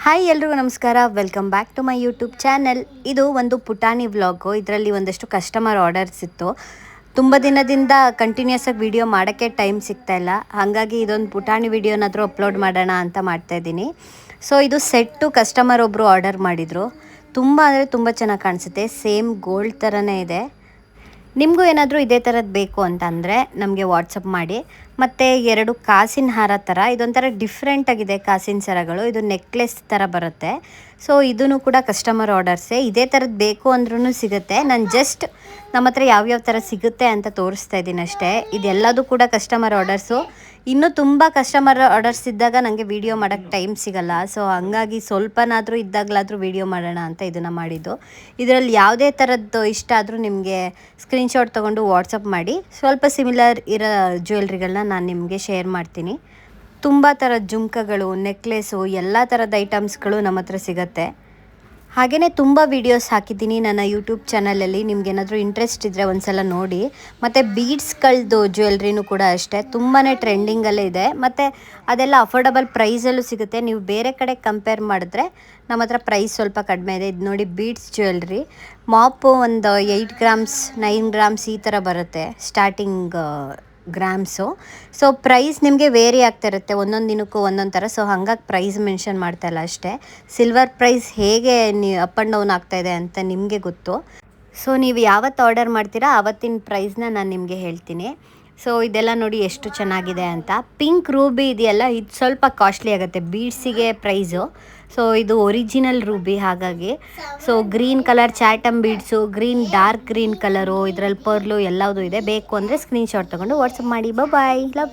Hi ಎಲ್ರಿಗೂ ನಮಸ್ಕಾರ, welcome back to my YouTube channel. ಇದು ಒಂದು ಪುಟಾಣಿ ವ್ಲಾಗು. ಇದರಲ್ಲಿ ಒಂದಷ್ಟು ಕಸ್ಟಮರ್ ಆರ್ಡರ್ಸ್ ಇತ್ತು. ತುಂಬ ದಿನದಿಂದ ಕಂಟಿನ್ಯೂಸ್ ಆಗಿ ವಿಡಿಯೋ ಮಾಡೋಕ್ಕೆ ಟೈಮ್ ಸಿಗ್ತಾಯಿಲ್ಲ. ಹಾಗಾಗಿ ಇದೊಂದು ಪುಟಾಣಿ ವಿಡಿಯೋನಾದರೂ ಅಪ್ಲೋಡ್ ಮಾಡೋಣ ಅಂತ ಮಾಡ್ತಾಯಿದ್ದೀನಿ. ಸೊ ಇದು ಸೆಟ್ಟು ಕಸ್ಟಮರ್ ಒಬ್ಬರು ಆರ್ಡರ್ ಮಾಡಿದರು. ತುಂಬ ಅಂದರೆ ತುಂಬ ಚೆನ್ನಾಗಿ ಕಾಣಿಸುತ್ತೆ. ಸೇಮ್ ಗೋಲ್ಡ್ ಥರನೇ ಇದೆ. ನಿಮಗೂ ಏನಾದರೂ ಇದೇ ಥರದ್ದು ಬೇಕು ಅಂತಂದರೆ ನಮಗೆ ವಾಟ್ಸಪ್ ಮಾಡಿ. ಮತ್ತು 2 ಕಾಸಿನ ಹಾರ ಥರ, ಇದೊಂಥರ ಡಿಫ್ರೆಂಟಾಗಿದೆ ಕಾಸಿನ ಸರಗಳು. ಇದು ನೆಕ್ಲೆಸ್ ಥರ ಬರುತ್ತೆ. ಸೊ ಇದೂ ಕೂಡ ಕಸ್ಟಮರ್ ಆರ್ಡರ್ಸೇ. ಇದೇ ಥರದ್ದು ಬೇಕು ಅಂದ್ರೂ ಸಿಗುತ್ತೆ. ನಾನು ಜಸ್ಟ್ ನಮ್ಮ ಹತ್ರ ಯಾವ್ಯಾವ ಥರ ಸಿಗುತ್ತೆ ಅಂತ ತೋರಿಸ್ತಾ ಇದ್ದೀನಿ ಅಷ್ಟೇ. ಇದೆಲ್ಲದೂ ಕೂಡ ಕಸ್ಟಮರ್ ಆರ್ಡರ್ಸು. ಇನ್ನೂ ತುಂಬ ಕಸ್ಟಮರ್ ಆರ್ಡರ್ಸ್ ಇದ್ದಾಗ ನನಗೆ ವೀಡಿಯೋ ಮಾಡೋಕ್ಕೆ ಟೈಮ್ ಸಿಗಲ್ಲ. ಸೊ ಹಂಗಾಗಿ ಸ್ವಲ್ಪನಾದರೂ ಇದ್ದಾಗಲಾದರೂ ವೀಡಿಯೋ ಮಾಡೋಣ ಅಂತ ಇದನ್ನು ಮಾಡಿದ್ದು. ಇದರಲ್ಲಿ ಯಾವುದೇ ಥರದ್ದು ಇಷ್ಟ ಆದರೂ ನಿಮಗೆ ಸ್ಕ್ರೀನ್ಶಾಟ್ ತೊಗೊಂಡು ವಾಟ್ಸಪ್ ಮಾಡಿ. ಸ್ವಲ್ಪ ಸಿಮಿಲರ್ ಇರೋ ಜ್ಯುವೆಲ್ರಿಗಳನ್ನ ನಾನು ನಿಮಗೆ ಶೇರ್ ಮಾಡ್ತೀನಿ. ತುಂಬ ಥರದ ಜುಮ್ಕಗಳು, ನೆಕ್ಲೆಸು, ಎಲ್ಲ ಥರದ ಐಟಮ್ಸ್ಗಳು ನಮ್ಮ ಹತ್ರ ಸಿಗುತ್ತೆ. ಹಾಗೆಯೇ ತುಂಬ ವೀಡಿಯೋಸ್ ಹಾಕಿದ್ದೀನಿ ನನ್ನ ಯೂಟ್ಯೂಬ್ ಚಾನಲಲ್ಲಿ. ನಿಮ್ಗೇನಾದರೂ ಇಂಟ್ರೆಸ್ಟ್ ಇದ್ದರೆ ಒಂದು ಸಲ ನೋಡಿ. ಮತ್ತು ಬೀಡ್ಸ್ಗಳದ್ದು ಜ್ಯುವೆಲ್ರಿನೂ ಕೂಡ ಅಷ್ಟೇ, ತುಂಬಾ ಟ್ರೆಂಡಿಂಗಲ್ಲೇ ಇದೆ. ಮತ್ತು ಅದೆಲ್ಲ ಅಫೋರ್ಡಬಲ್ ಪ್ರೈಸಲ್ಲೂ ಸಿಗುತ್ತೆ. ನೀವು ಬೇರೆ ಕಡೆ ಕಂಪೇರ್ ಮಾಡಿದ್ರೆ ನಮ್ಮ ಹತ್ರ ಪ್ರೈಸ್ ಸ್ವಲ್ಪ ಕಡಿಮೆ ಇದೆ. ಇದು ನೋಡಿ ಬೀಡ್ಸ್ ಜ್ಯುವೆಲ್ರಿ. ಮಾಪು ಒಂದು 8 ಗ್ರಾಮ್ಸ್ 9 ಗ್ರಾಮ್ಸ್ ಈ ಥರ ಬರುತ್ತೆ ಸ್ಟಾರ್ಟಿಂಗ್ ಗ್ರಾಮ್ಸು. ಸೊ ಪ್ರೈಸ್ ನಿಮಗೆ ವೇರಿ ಆಗ್ತಾ ಇರುತ್ತೆ, ಒಂದೊಂದು ದಿನಕ್ಕೂ ಒಂದೊಂದು ಥರ. ಸೊ ಹಾಗಾಗಿ ಪ್ರೈಸ್ ಮೆನ್ಷನ್ ಮಾಡ್ತಾಯಿಲ್ಲ ಅಷ್ಟೇ. ಸಿಲ್ವರ್ ಪ್ರೈಸ್ ಹೇಗೆ ಅಪ್ ಆ್ಯಂಡ್ ಡೌನ್ ಆಗ್ತಾಯಿದೆ ಅಂತ ನಿಮಗೆ ಗೊತ್ತು. ಸೊ ನೀವು ಯಾವತ್ತು ಆರ್ಡರ್ ಮಾಡ್ತೀರಾ ಆವತ್ತಿನ ಪ್ರೈಸ್ನ ನಾನು ನಿಮಗೆ ಹೇಳ್ತೀನಿ. ಸೊ ಇದೆಲ್ಲ ನೋಡಿ ಎಷ್ಟು ಚೆನ್ನಾಗಿದೆ ಅಂತ. ಪಿಂಕ್ ರೂಬಿ ಇದೆಯಲ್ಲ, ಇದು ಸ್ವಲ್ಪ ಕಾಸ್ಟ್ಲಿ ಆಗುತ್ತೆ ಬೀಡ್ಸಿಗೆ ಪ್ರೈಸು. ಸೊ ಇದು ಒರಿಜಿನಲ್ ರೂಬಿ ಹಾಗಾಗಿ. So green colour Chatham beads, green dark green colour, ಇದರಲ್ಲಿ ಪರ್ಲು ಎಲ್ಲದೂ ಇದೆ. ಬೇಕು ಅಂದರೆ ಸ್ಕ್ರೀನ್ಶಾಟ್ ತೊಗೊಂಡು ವಾಟ್ಸಪ್ ಮಾಡಿ. Bye, love you.